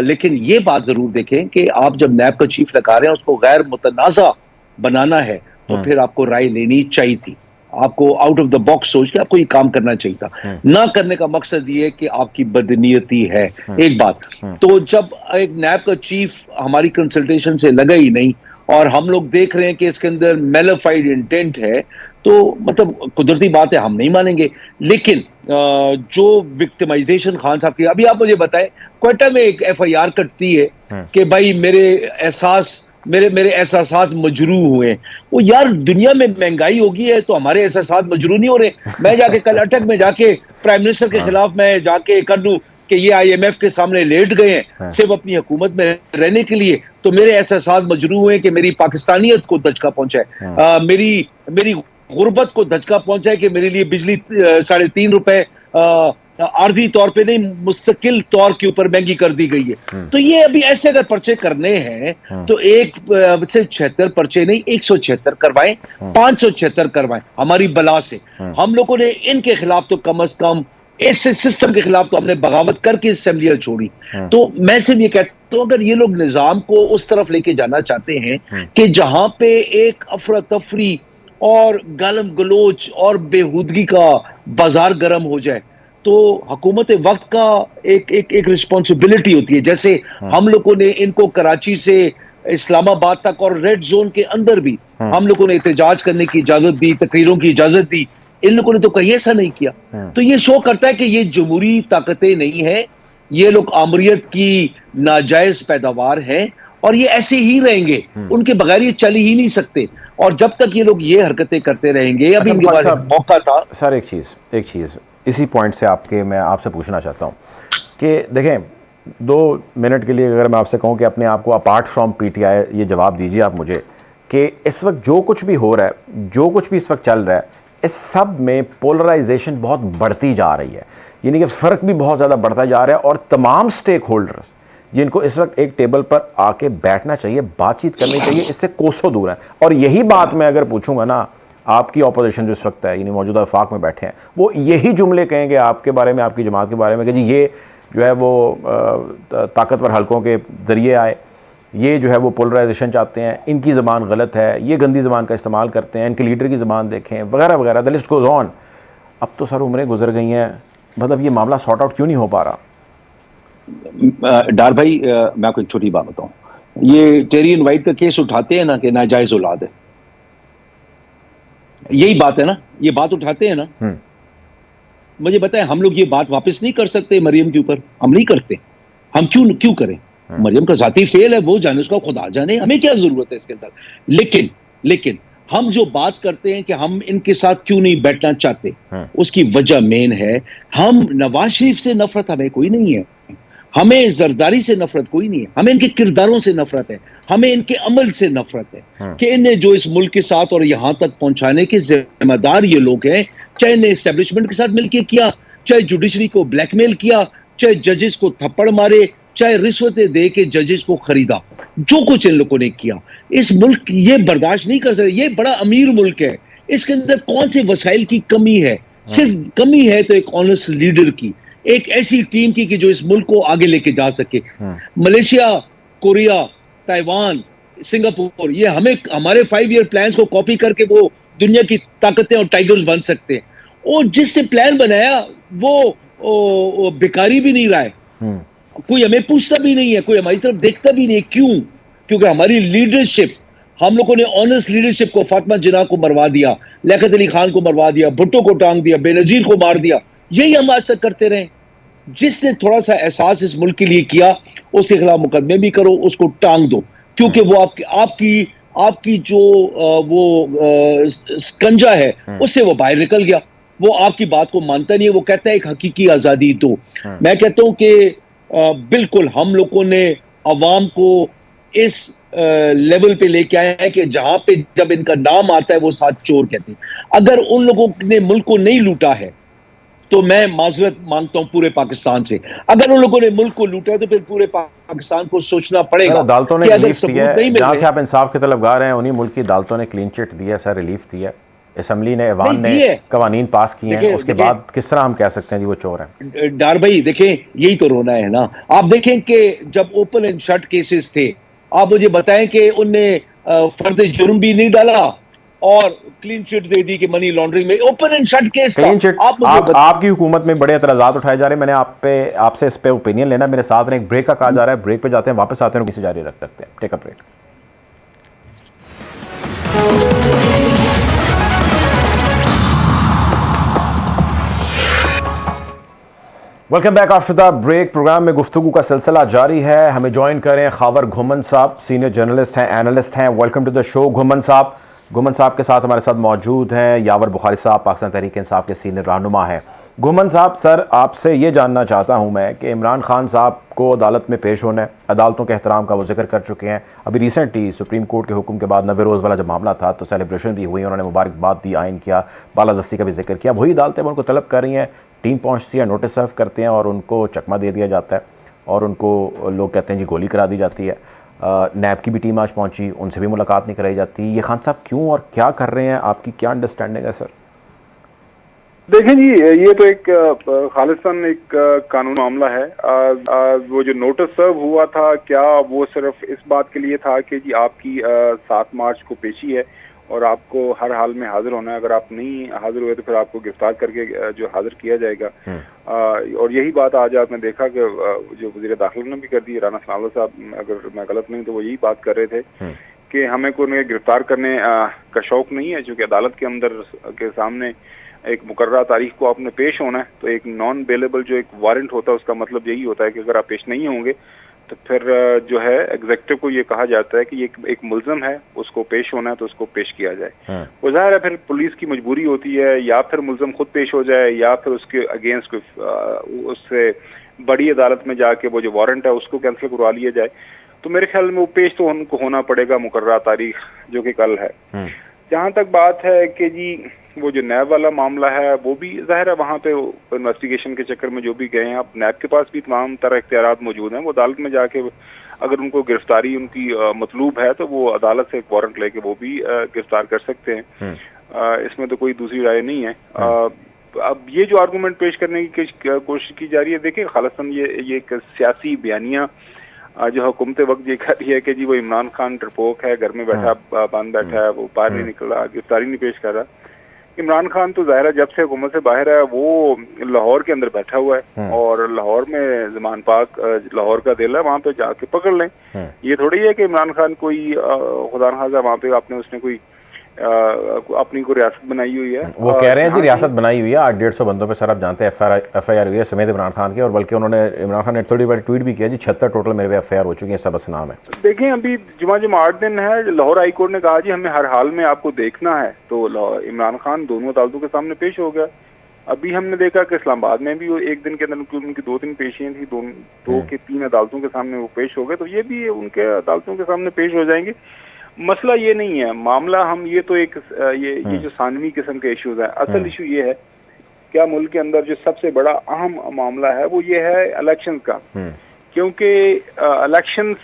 लेकिन ये बात जरूर देखें कि आप जब नैब का चीफ लगा रहे हैं उसको गैर मुतनाज़ा बनाना है तो फिर आपको राय लेनी चाहिए थी। आपको आउट ऑफ द बॉक्स सोच के आपको ये काम करना चाहिए था। ना करने का मकसद ये है कि आपकी बदनीयती है। एक बात तो जब एक नैब का चीफ हमारी कंसल्टेशन से लगा ही नहीं और हम लोग देख रहे हैं कि इसके अंदर मेलाफाइड इंटेंट है, तो मतलब कुदरती बात है, हम नहीं मानेंगे। लेकिन जो विक्टिमाइजेशन खान साहब की, अभी आप मुझे बताएं, क्वेटा में एक FIR कटती है कि भाई मेरे एहसासात मजरू हुए। वो यार दुनिया में महंगाई हो गई है तो हमारे एहसासात मजरू नहीं हो रहे। मैं जाके कल अटक में जाके प्राइम मिनिस्टर के खिलाफ मैं जाके कर दूं कि ये IMF के सामने लेट गए हैं सिर्फ अपनी हुकूमत में रहने के लिए, तो मेरे एहसासात मजरू हुए कि मेरी पाकिस्तानियत को धचका पहुंचा है, मेरी गुर्बत को धचका पहुंचा है कि मेरे लिए बिजली 3.5 रुपए आर्जी तौर पे नहीं मुस्तकिल तौर के ऊपर महंगी कर दी गई है। तो ये अभी ऐसे अगर पर्चे करने हैं तो एक से 76 पर्चे नहीं 176 करवाएं, 576 करवाएं हमारी बला से। हम लोगों ने इनके खिलाफ तो कम से कम ऐसे सिस्टम के खिलाफ तो हमने बगावत करके असेंबलियां छोड़ी। तो मैं सिर्फ ये कहता हूं, अगर ये लोग निजाम को उस तरफ लेके जाना चाहते हैं कि जहां पे एक अफरा तफरी और गालम गलोच और बेहूदगी का बाजार गर्म हो जाए, तो हुकूमत वक्त का एक रिस्पॉन्सिबिलिटी होती है। जैसे हम लोगों ने इनको कराची से इस्लामाबाद तक और रेड जोन के अंदर भी हम लोगों ने एहतजाज करने की इजाजत दी, तकरीरों की इजाजत दी, इन लोगों ने तो कहीं ऐसा नहीं किया। तो ये शो करता है कि ये जमहूरी ताकतें नहीं है, ये लोग आमरीत की नाजायज पैदावार है और ये ऐसे ही रहेंगे, उनके बगैर ये चल ही नहीं सकते। और जब तक ये लोग ये हरकतें करते रहेंगे, अभी इनके पास मौका था। सर एक चीज़ इसी पॉइंट से मैं आपसे पूछना चाहता हूँ कि देखें 2 मिनट के लिए अगर मैं आपसे कहूँ कि अपने आप को अपार्ट फ्रॉम PTI ये जवाब दीजिए आप मुझे कि इस वक्त जो कुछ भी हो रहा है, जो कुछ भी इस वक्त चल रहा है, इस सब में पोलराइजेशन बहुत बढ़ती जा रही है, यानी कि फ़र्क भी बहुत ज़्यादा बढ़ता जा रहा है और तमाम स्टेक होल्डर्स जिनको इस वक्त एक टेबल पर आके बैठना चाहिए, बातचीत करनी चाहिए, इससे कोसों दूर है। और यही बात मैं अगर पूछूंगा ना, आपकी ऑपोजिशन जो इस वक्त है यानी मौजूदा वफाक में बैठे हैं, वो यही जुमले कहेंगे आपके बारे में, आपकी जमात के बारे में कि जी ये जो है वो ताकतवर हलकों के ज़रिए आए, ये जो है वो पोलराइजेशन चाहते हैं, इनकी ज़बान गलत है, ये गंदी ज़बान का इस्तेमाल करते हैं, इनके लीडर की ज़बान देखें वगैरह वगैरह, द लिस्ट गोज़ ऑन। अब तो सर उम्रें गुजर गई हैं, मतलब ये मामला सॉर्ट आउट क्यों नहीं हो पा रहा? डार भाई, मैं आपको एक छोटी बात बताऊं, ये टेरियन वाइट का केस उठाते हैं ना कि नाजायज औलाद है, यही बात है ना, ये बात उठाते हैं ना। मुझे बताएं, हम लोग ये बात वापस नहीं कर सकते मरियम के ऊपर? हम नहीं करते। हम क्यों करें? मरियम का जाती फेल है, वो जाने, उसका खुदा जाने, हमें क्या जरूरत है इसके अंदर। लेकिन हम जो बात करते हैं कि हम इनके साथ क्यों नहीं बैठना चाहते, उसकी वजह मेन है, हम नवाज शरीफ से नफरत हमें कोई नहीं है, हमें जरदारी से नफरत कोई नहीं है, हमें इनके किरदारों से नफरत है, हमें इनके अमल से नफरत है कि इन्हें जो इस मुल्क के साथ और यहां तक पहुंचाने के जिम्मेदार ये लोग हैं, चाहे इन्हें एस्टेब्लिशमेंट के साथ मिलकर किया, चाहे जुडिशरी को ब्लैकमेल किया, चाहे जजेस को थप्पड़ मारे, चाहे रिश्वतें दे के जजेस को खरीदा, जो कुछ इन लोगों ने किया, इस मुल्क ये बर्दाश्त नहीं कर सकते। ये बड़ा अमीर मुल्क है, इसके अंदर कौन से वसाइल की कमी है? सिर्फ कमी है तो एक ऑनेस्ट लीडर की, एक ऐसी टीम की कि जो इस मुल्क को आगे लेके जा सके। मलेशिया, कोरिया, ताइवान, सिंगापुर, ये हमें हमारे 5 ईयर प्लान्स को कॉपी करके वो दुनिया की ताकतें और टाइगर्स बन सकते हैं। और जिसने प्लान बनाया वो बेकारी भी नहीं रहा है, कोई हमें पूछता भी नहीं है, कोई हमारी तरफ देखता भी नहीं है। क्यों? क्योंकि हमारी लीडरशिप, हम लोगों ने ऑनेस्ट लीडरशिप को, फातिमा जिन्ना को मरवा दिया, लियाकत अली खान को मरवा दिया, भुट्टो को टांग दिया, बेनजीर को मार दिया, यही हम आज तक करते रहे। जिसने थोड़ा सा एहसास इस मुल्क के लिए किया, उसके खिलाफ मुकदमे भी करो, उसको टांग दो, क्योंकि वो आपकी जो वो स्कंजा है उससे वो बाहर निकल गया, वो आपकी बात को मानता नहीं है, वो कहता है एक हकीकी आजादी दो। मैं कहता हूं कि बिल्कुल हम लोगों ने अवाम को इस लेवल पे लेके आए हैं कि जहां पे जब इनका नाम आता है वो साथ चोर कहते हैं। अगर उन लोगों ने मुल्क को नहीं लूटा है तो मैं माजरत मांगता हूं पूरे पाकिस्तान से। अगर उन लोगों ने मुल्क को लूटा है तो फिर पूरे पाकिस्तान को सोचना पड़ेगा। अदालतों ने कि अगर रिलीफ सबूत दिया है, नहीं मिल जहां रहे, से आप इंसाफ के तलबगार हैं उन्हीं मुल्क की अदालतों ने क्लीन चिट दिया सर, रिलीफ दिया, असम्बली ने, ऐवान ने कवानीन पास किए हैं, उसके बाद किस तरह हम कह सकते हैं जी वो चोर हैं? डार भाई देखें, यही तो रोना है ना। आप देखें कि जब ओपन एंड शट केसेस थे, आप मुझे बताएं कि उनने फर्द जुर्म भी नहीं डाला और क्लीन चिट दे दी कि मनी लॉन्ड्रिंग में। Open and shut case clean chit आपकी हुकूमत में बड़े एतराजात उठाए जा रहे हैं। मैंने आपसे इस पे ओपिनियन लेना, मेरे साथ एक ब्रेक का कहा जा रहा है, ब्रेक पे जाते हैं, वापस आते हैं, किसी जारी रख सकते हैं। Take a break. Welcome back after the break. Program में गुफ्तगू का सिलसिला जारी है। हमें ज्वाइन करें खावर घुमन साहब, सीनियर जर्नलिस्ट हैं, एनालिस्ट हैं। वेलकम टू द शो घुमन साहब। घुमन साहब के साथ हमारे साथ मौजूद हैं यावर बुखारी साहब, पाकिस्तान तहरीक इंसाफ के सीनियर रहनुमा हैं। घुमन साहब, सर आपसे ये जानना चाहता हूँ मैं कि इमरान खान साहब को अदालत में पेश होना है, अदालतों के एहतराम का वो जिक्र कर चुके हैं। अभी रिसेंटली सुप्रीम कोर्ट के हुक्म के बाद 90 रोज़ वाला जब मामला था तो सेलिब्रेशन भी हुई, उन्होंने मुबारकबाद दी, आइन किया, बालादस्ती का भी जिक्र किया। वही अदालतें उनको तलब कर रही हैं, टीम पहुंचती है, नोटिस सर्व करते हैं और उनको चकमा दे दिया जाता है और उनको लोग कहते हैं जी गोली करा दी जाती है। नैब की भी टीम आज पहुंची, उनसे भी मुलाकात नहीं कराई जाती। ये खान साहब क्यों और क्या कर रहे हैं, आपकी क्या अंडरस्टैंडिंग है सर? देखें जी, ये तो एक खालिस्तान एक कानून मामला है। वो जो नोटिस सर्व हुआ था, क्या वो सिर्फ इस बात के लिए था कि जी आपकी 7 मार्च को पेशी है और आपको हर हाल में हाजिर होना है, अगर आप नहीं हाजिर हुए तो फिर आपको गिरफ्तार करके जो हाजिर किया जाएगा। और यही बात आज आपने देखा कि जो वज़ीर दाखिला ने भी कर दी, राना सनाउल्लाह साहब, अगर मैं गलत नहीं तो वो यही बात कर रहे थे कि हमें को उन्हें गिरफ्तार करने का शौक नहीं है, चूँकि अदालत के अंदर के सामने एक मुकर्रर तारीख को आपने पेश होना है। तो एक नॉन बेलेबल जो एक वारंट होता है, उसका मतलब यही होता है कि अगर आप पेश नहीं होंगे तो फिर जो है एग्जेक्टिव को ये कहा जाता है कि ये एक मुल्ज़म है, उसको पेश होना है तो उसको पेश किया जाए। वो ज़ाहिर है फिर पुलिस की मजबूरी होती है, या फिर मुल्ज़म खुद पेश हो जाए या फिर उसके अगेंस्ट उससे बड़ी अदालत में जाके वो जो वारंट है उसको कैंसिल करवा लिया जाए। तो मेरे ख्याल में वो पेश तो उनको होना पड़ेगा मुकर्रर तारीख, जो कि कल है। जहाँ तक बात है कि जी वो जो नैब वाला मामला है, वो भी जाहिर है वहाँ पे इन्वेस्टिगेशन के चक्कर में जो भी गए हैं, अब नैब के पास भी तमाम तरह इख्तियारात मौजूद हैं। वो अदालत में जाके अगर उनको गिरफ्तारी उनकी मतलूब है तो वो अदालत से एक वारंट लेके वो भी गिरफ्तार कर सकते हैं। इसमें तो कोई दूसरी राय नहीं है। अब ये जो आर्गूमेंट पेश करने की कोशिश की जा रही है, देखिए खालिस्तान ये एक सियासी बयानिया जो हुकूमत वक्त ये कह रही है कि जी वो इमरान खान डरपोक है, घर में बैठा बंद बैठा है, वो बाहर नहीं निकल रहा, गिरफ्तारी नहीं पेश कर रहा। इमरान खान तो जाहिर है जब से हुकूमत से बाहर है वो लाहौर के अंदर बैठा हुआ है और लाहौर में ज़मान पाक लाहौर का दिल है, वहाँ पे जाके पकड़ लें। ये थोड़ी है कि इमरान खान कोई खुदा न खासा वहाँ पे आपने उसने कोई अपनी को रियासत बनाई हुई है। वो कह रहे हैं जी रियासत बनाई हुई है, 800-150 बंदों पे सर आप जानते हैं FIR हुई है समेत इमरान खान की, और बल्कि उन्होंने इमरान खान ने थोड़ी बड़ी ट्वीट भी किया जी 76 टोटल मेरे पे FIR हो चुकी है, सबस नाम है। देखें अभी जुमा 8 दिन है, लाहौर हाई कोर्ट ने कहा जी हमें हर हाल में आपको देखना है, तो इमरान खान दोनों अदालतों के सामने पेश हो गया। अभी हमने देखा कि इस्लामाबाद में भी वो एक दिन के अंदर उनकी 2-3 पेशियां थी, 2 के 3 अदालतों के सामने वो पेश हो गए, तो ये भी उनके अदालतों के सामने पेश हो जाएंगे। मसला ये नहीं है, मामला हम ये तो एक ये जो सानवी किस्म के इश्यूज है, असल इशू ये है क्या मुल्क के अंदर जो सबसे बड़ा अहम मामला है वो ये है इलेक्शन का, क्योंकि इलेक्शंस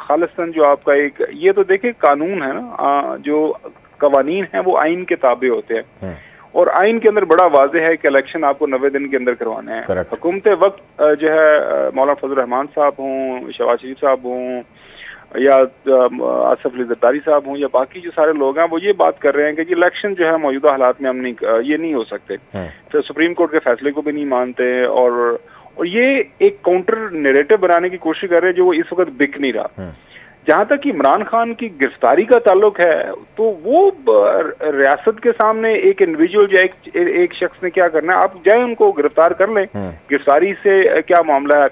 खालिस्तान जो आपका एक ये तो देखिए कानून है ना, जो कवानीन है वो आइन के ताबे होते हैं, और आइन के अंदर बड़ा वाज़ेह है कि इलेक्शन आपको 90 दिन के अंदर करवाने हैं। हुकूमत वक्त जो है मौलाना फजल रहमान साहब हों, शहबाज शरीफ साहब हों, या आसफ अली जरदारी साहब हों, या बाकी जो सारे लोग हैं वो ये बात कर रहे हैं कि इलेक्शन जो है मौजूदा हालात में हम नहीं, ये नहीं हो सकते, तो सुप्रीम कोर्ट के फैसले को भी नहीं मानते, और ये एक काउंटर नैरेटिव बनाने की कोशिश कर रहे हैं जो वो इस वक्त बिक नहीं रहा। जहां तक इमरान खान की गिरफ्तारी का ताल्लुक है, तो वो रियासत के सामने एक इंडिविजुअल या एक शख्स ने क्या करना है, आप जाए उनको गिरफ्तार कर लें। गिरफ्तारी से क्या मामला है,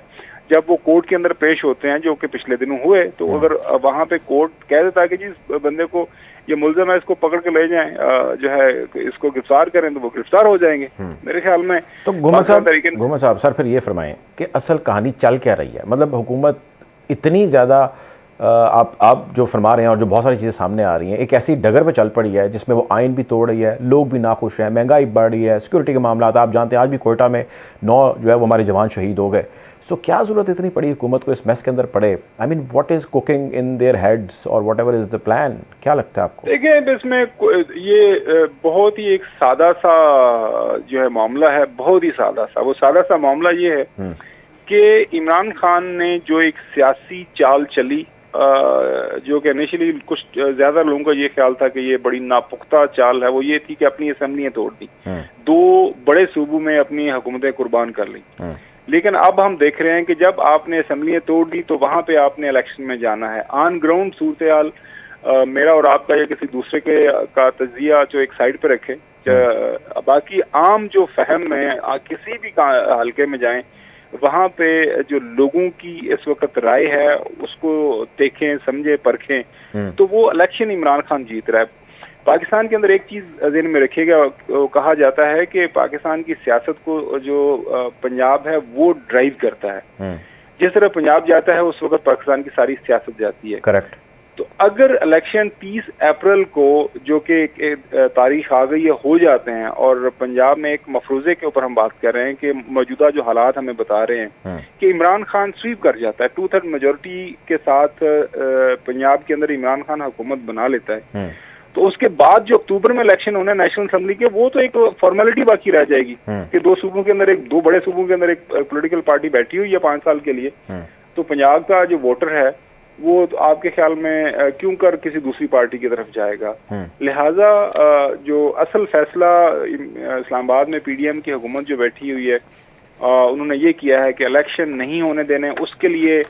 जब वो कोर्ट के अंदर पेश होते हैं जो कि पिछले दिनों हुए, तो अगर वहां पे कोर्ट कह देता है कि जी बंदे को ये मुल्ज़िम है, इसको पकड़ के ले जाएं, जो है इसको गिरफ्तार करें, तो वो गिरफ्तार हो जाएंगे मेरे ख्याल में। तो घुमत साहब सर फिर ये फरमाएं कि असल कहानी चल क्या रही है, मतलब हुकूमत इतनी ज़्यादा आप जो फरमा रहे हैं और जो बहुत सारी चीज़ें सामने आ रही हैं, एक ऐसी डगर पे चल पड़ी है जिसमें वो आइन भी तोड़ रही है, लोग भी नाखुश हैं, महंगाई बढ़ रही है, सिक्योरिटी के मामला आप जानते हैं, आज भी कोयटा में 9 जो है वो हमारे जवान शहीद हो गए। सो क्या ज़रूरत इतनी पड़ी हुकूमत को इस मैस के अंदर पड़े? I mean what is cooking in their heads और whatever is the plan, क्या लगता है आपको? देखिए इसमें ये बहुत ही एक सादा सा जो है मामला है, बहुत ही सादा सा। वो सादा सा मामला ये है कि इमरान खान ने जो एक सियासी चाल चली, जो कि इनिशियली कुछ ज्यादा लोगों का ये ख्याल था कि ये बड़ी नापुख्ता चाल है, वो ये थी कि अपनी असेंबलियां तोड़ दी, 2 बड़े सूबों में अपनी हुकूमतें कुर्बान कर ली। लेकिन अब हम देख रहे हैं कि जब आपने असेंबलियां तोड़ दी तो वहां पे आपने इलेक्शन में जाना है। ऑन ग्राउंड सूरत हाल मेरा और आपका या किसी दूसरे का तजिया जो एक साइड पे रखें, बाकी आम जो फहम है किसी भी हल्के में जाएं, वहाँ पे जो लोगों की इस वक्त राय है उसको देखें, समझे, परखें, तो वो इलेक्शन इमरान खान जीत रहा है। पाकिस्तान के अंदर एक चीज ज़हन में रखिएगा, कहा जाता है कि पाकिस्तान की सियासत को जो पंजाब है वो ड्राइव करता है। जिस तरह पंजाब जाता है उस वक्त पाकिस्तान की सारी सियासत जाती है। करेक्ट। तो अगर इलेक्शन 30 अप्रैल को, जो कि तारीख आ गई है, हो जाते हैं, और पंजाब में एक मफरूजे के ऊपर हम बात कर रहे हैं कि मौजूदा जो हालात हमें बता रहे हैं कि इमरान खान स्वीप कर जाता है, 2/3 मेजोरिटी के साथ पंजाब के अंदर इमरान खान हुकूमत बना लेता है, तो उसके बाद जो अक्टूबर में इलेक्शन होने नेशनल असेंबली के, वो तो एक फॉर्मेलिटी बाकी रह जाएगी कि 2 सूबों के अंदर 2 बड़े सूबों के अंदर एक पॉलिटिकल पार्टी बैठी हुई है 5 साल के लिए, तो पंजाब का जो वोटर है वो तो आपके ख्याल में क्यों कर किसी दूसरी पार्टी की तरफ जाएगा। लिहाजा जो असल फैसला इस्लामाबाद में PDM की हुकूमत जो बैठी हुई है, उन्होंने ये किया है कि इलेक्शन नहीं होने देने, उसके लिए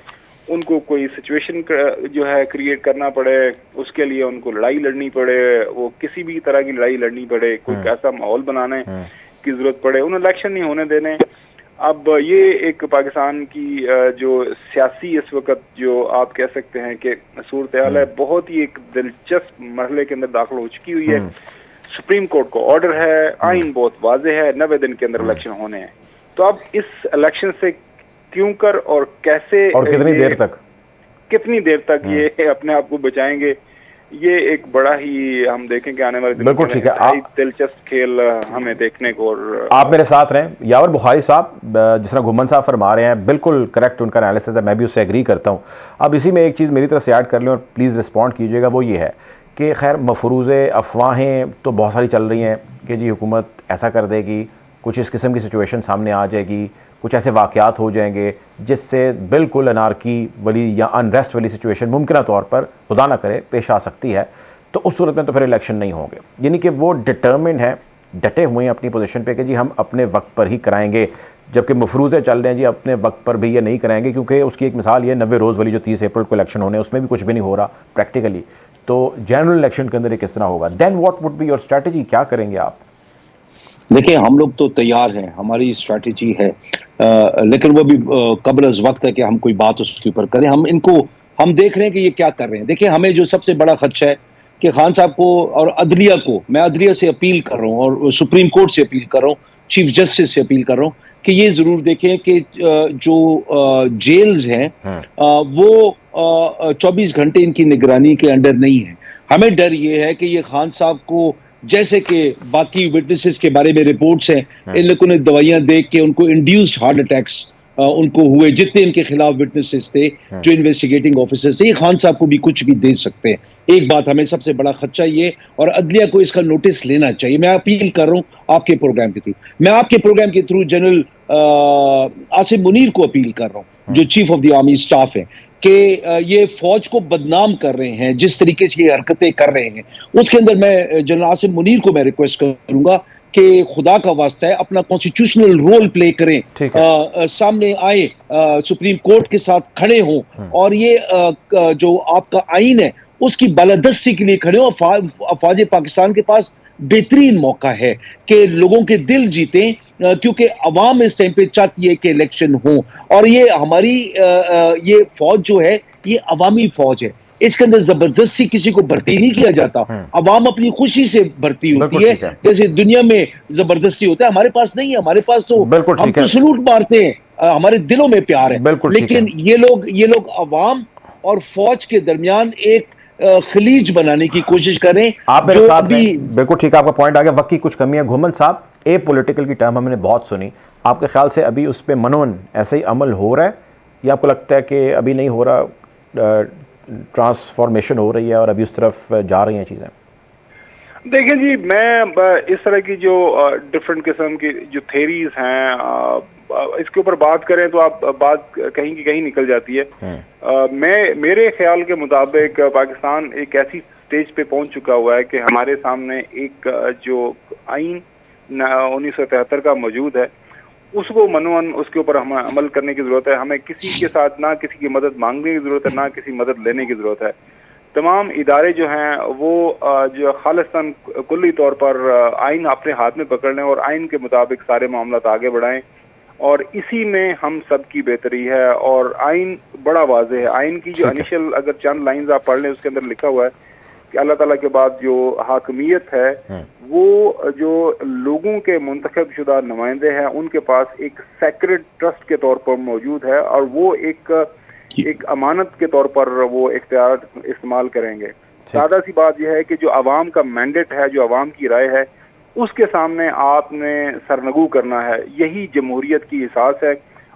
उनको कोई सिचुएशन जो है क्रिएट करना पड़े, उसके लिए उनको लड़ाई लड़नी पड़े, वो किसी भी तरह की लड़ाई लड़नी पड़े, कोई ऐसा माहौल बनाने की जरूरत पड़े, उन्हें इलेक्शन नहीं होने देने। अब ये एक पाकिस्तान की जो सियासी इस वक्त जो आप कह सकते हैं कि सूरत हाल है, बहुत ही एक दिलचस्प मरहले के अंदर दाखिल हो चुकी हुई है। सुप्रीम कोर्ट को ऑर्डर है, आइन बहुत वाज़ेह है, 90 दिन के अंदर इलेक्शन होने हैं। तो अब इस इलेक्शन से क्यों कर और कैसे और कितनी देर तक ये अपने आप को बचाएंगे, ये एक बड़ा ही हम देखेंगे आने वाले दिन। बिल्कुल ठीक है, दिलचस्प खेल हमें देखने को। और आप मेरे साथ रहें। यावर बुखारी साहब, जिस तरह घुमन साहब फरमा रहे हैं, बिल्कुल करेक्ट उनका एनालिसिस है, मैं भी उससे एग्री करता हूँ। अब इसी में एक चीज़ मेरी तरफ से ऐड कर लें और प्लीज़ रिस्पॉन्ड कीजिएगा, वो ये है कि खैर मफरूज़े अफवाहें तो बहुत सारी चल रही हैं कि जी हुकूमत ऐसा कर देगी, कुछ इस किस्म की सिचुएशन सामने आ जाएगी, कुछ ऐसे वाक़यात हो जाएंगे जिससे बिल्कुल अनारकी वाली या अनरेस्ट वाली सिचुएशन मुमकिन तौर पर खुदा ना करे पेश आ सकती है। तो उस सूरत में तो फिर इलेक्शन नहीं होंगे। यानी कि वो डिटर्मिन है, डटे हुए हैं अपनी पोजीशन पे कि जी हम अपने वक्त पर ही कराएंगे, जबकि मफरूज़े चल रहे हैं जी अपने वक्त पर भी ये नहीं कराएंगे, क्योंकि उसकी एक मिसाल ये 90 रोज़ वाली जो 30 अप्रैल को इलेक्शन होने, उसमें भी कुछ भी नहीं हो रहा प्रैक्टिकली। तो जनरल इलेक्शन के अंदर ये किस तरह होगा? Then what would be your strategy, क्या करेंगे आप? देखिए, हम लोग तो तैयार हैं, हमारी स्ट्रैटेजी है, लेकिन वो भी कब्ल अज़ वक्त है कि हम कोई बात उसके ऊपर करें। हम देख रहे हैं कि ये क्या कर रहे हैं। देखिए, हमें जो सबसे बड़ा खदशा है कि खान साहब को और अदलिया को, मैं अदलिया से अपील कर रहा हूँ और सुप्रीम कोर्ट से अपील कर रहा हूँ, चीफ जस्टिस से अपील कर रहा हूँ कि ये जरूर देखें कि जो जेल्स हैं वो 24 घंटे इनकी निगरानी के अंडर नहीं है। हमें डर ये है कि ये खान साहब को, जैसे कि बाकी विटनेसेस के बारे में रिपोर्ट्स हैं, इन लोगों ने दवाइयां देख के उनको इंड्यूस्ड हार्ट अटैक्स उनको हुए, जितने इनके खिलाफ विटनेसेस थे, जो इन्वेस्टिगेटिंग ऑफिसर्स थे, ये खान साहब को भी कुछ भी दे सकते हैं। एक बात हमें सबसे बड़ा खदशा ये, और अदलिया को इसका नोटिस लेना चाहिए। मैं अपील कर रहा हूँ आपके प्रोग्राम के थ्रू, मैं आपके प्रोग्राम के थ्रू जनरल आसिम मुनीर को अपील कर रहा हूँ, जो chief of the army staff है, कि ये फौज को बदनाम कर रहे हैं, जिस तरीके से ये हरकतें कर रहे हैं, उसके अंदर मैं जनरल आसिम मुनीर को मैं रिक्वेस्ट करूंगा कि खुदा का वास्ता है अपना कॉन्स्टिट्यूशनल रोल प्ले करें, सामने आए, सुप्रीम कोर्ट के साथ खड़े हों, और ये जो आपका आइन है उसकी बालादस्ती के लिए खड़े हों। अफवाज पाकिस्तान के पास बेहतरीन मौका है कि लोगों के दिल जीतें, क्योंकि अवाम इस टाइम पे चाहती है कि इलेक्शन हो, और ये हमारी ये फौज जो है ये अवामी फौज है, इसके अंदर जबरदस्ती किसी को भर्ती नहीं किया जाता, अवाम अपनी खुशी से भर्ती होती है, जैसे दुनिया में जबरदस्ती होता है। हमारे पास नहीं है, हमारे पास तो हम तो सलूट मारते हैं, हमारे दिलों में प्यार है। लेकिन ये लोग अवाम और फौज के दरमियान एक खलीज बनाने की कोशिश करें। आप मेरे साथ हैं, बिल्कुल ठीक है, आपका पॉइंट आ गया। वक्त की कुछ कमी है। घुमन साहब, ए पॉलिटिकल की टर्म हमने बहुत सुनी, आपके ख्याल से अभी उस पर मनोन ऐसे ही अमल हो रहा है, या आपको लगता है कि अभी नहीं हो रहा, ट्रांसफॉर्मेशन हो रही है और अभी उस तरफ जा रही हैं चीज़ें? देखिए जी, मैं इस तरह की जो डिफरेंट किस्म की जो थेरीज हैं, इसके ऊपर बात करें तो आप बात कहीं की कहीं निकल जाती है। मेरे ख्याल के मुताबिक पाकिस्तान एक ऐसी स्टेज पे पहुंच चुका हुआ है कि हमारे सामने एक जो आइन 1973 का मौजूद है, उसको मनोन उसके ऊपर हमें अमल करने की जरूरत है। हमें किसी के साथ ना किसी की मदद मांगने की जरूरत है, ना किसी मदद लेने की जरूरत है। तमाम इदारे जो हैं वो जो खालिस्तान कुल्ली तौर पर आइन अपने हाथ में पकड़ लें और आइन के मुताबिक सारे मामला आगे बढ़ाएं, और इसी में हम सब की बेहतरी है। और आइन बड़ा वाज़ेह है, आइन की जो इनिशियल अगर चंद लाइंस आप पढ़ लें, उसके अंदर लिखा हुआ है कि अल्लाह ताला के बाद जो हाकमियत है वो जो लोगों के मुंतखब शुदा नुमाइंदे हैं उनके पास एक सेक्रेड ट्रस्ट के तौर पर मौजूद है, और वो एक अमानत के तौर पर वो इख्तियार इस्तेमाल करेंगे। सादा सी बात यह है कि जो अवाम का मैंडेट है, जो अवाम की राय है, उसके सामने आपने सरनगू करना है। यही जमहूरियत की एहसास है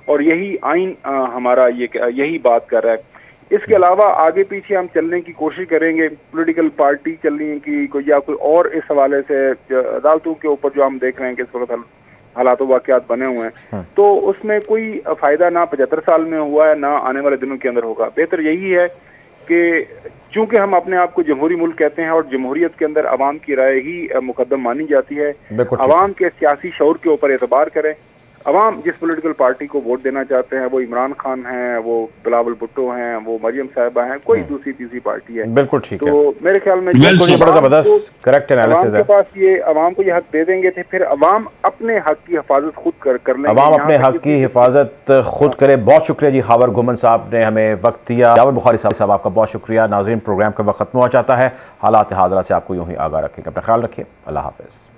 और यही आइन हमारा यही बात कर रहा है। इसके अलावा आगे पीछे हम चलने की कोशिश करेंगे, पॉलिटिकल पार्टी चलने की कोई या कोई और, इस हवाले से अदालतों के ऊपर जो हम देख रहे हैं कि इस वक्त हालात वाक़यात बने हुए हैं, तो उसमें कोई फ़ायदा ना 75 साल में हुआ है, ना आने वाले दिनों के अंदर होगा। बेहतर यही है कि चूंकि हम अपने आप को जमहूरी मुल्क कहते हैं और जमहूरियत के अंदर अवाम की राय ही मुकद्दम मानी जाती है, अवाम के सियासी शऊर के ऊपर एतबार करें। अवाम जिस पॉलिटिकल पार्टी को वोट देना चाहते हैं, वो इमरान खान हैं, वो बिलावल भुट्टो हैं, वो मरियम साहिबा हैं, कोई दूसरी तीसरी पार्टी है, बिल्कुल ठीक है। तो मेरे ख्याल में बड़ा जबरदस्त करेक्ट एनालिसिस है। अवाम को ये हक दे देंगे थे, फिर अवाम अपने हक की हिफाजत खुद कर लेंगे। अवाम अपने हक की हिफाजत खुद करे। बहुत शुक्रिया जी खावर घुमन साहब ने हमें वक्त दिया। जावेद बुखारी साहब आपका बहुत शुक्रिया। नाज़रीन, प्रोग्राम का वक्त खत्म हो जाता है। हालात हाज़रा से आपको यूं ही आगाह रखेंगे। अपना ख्याल रखिए। अल्लाह हाफ़िज़।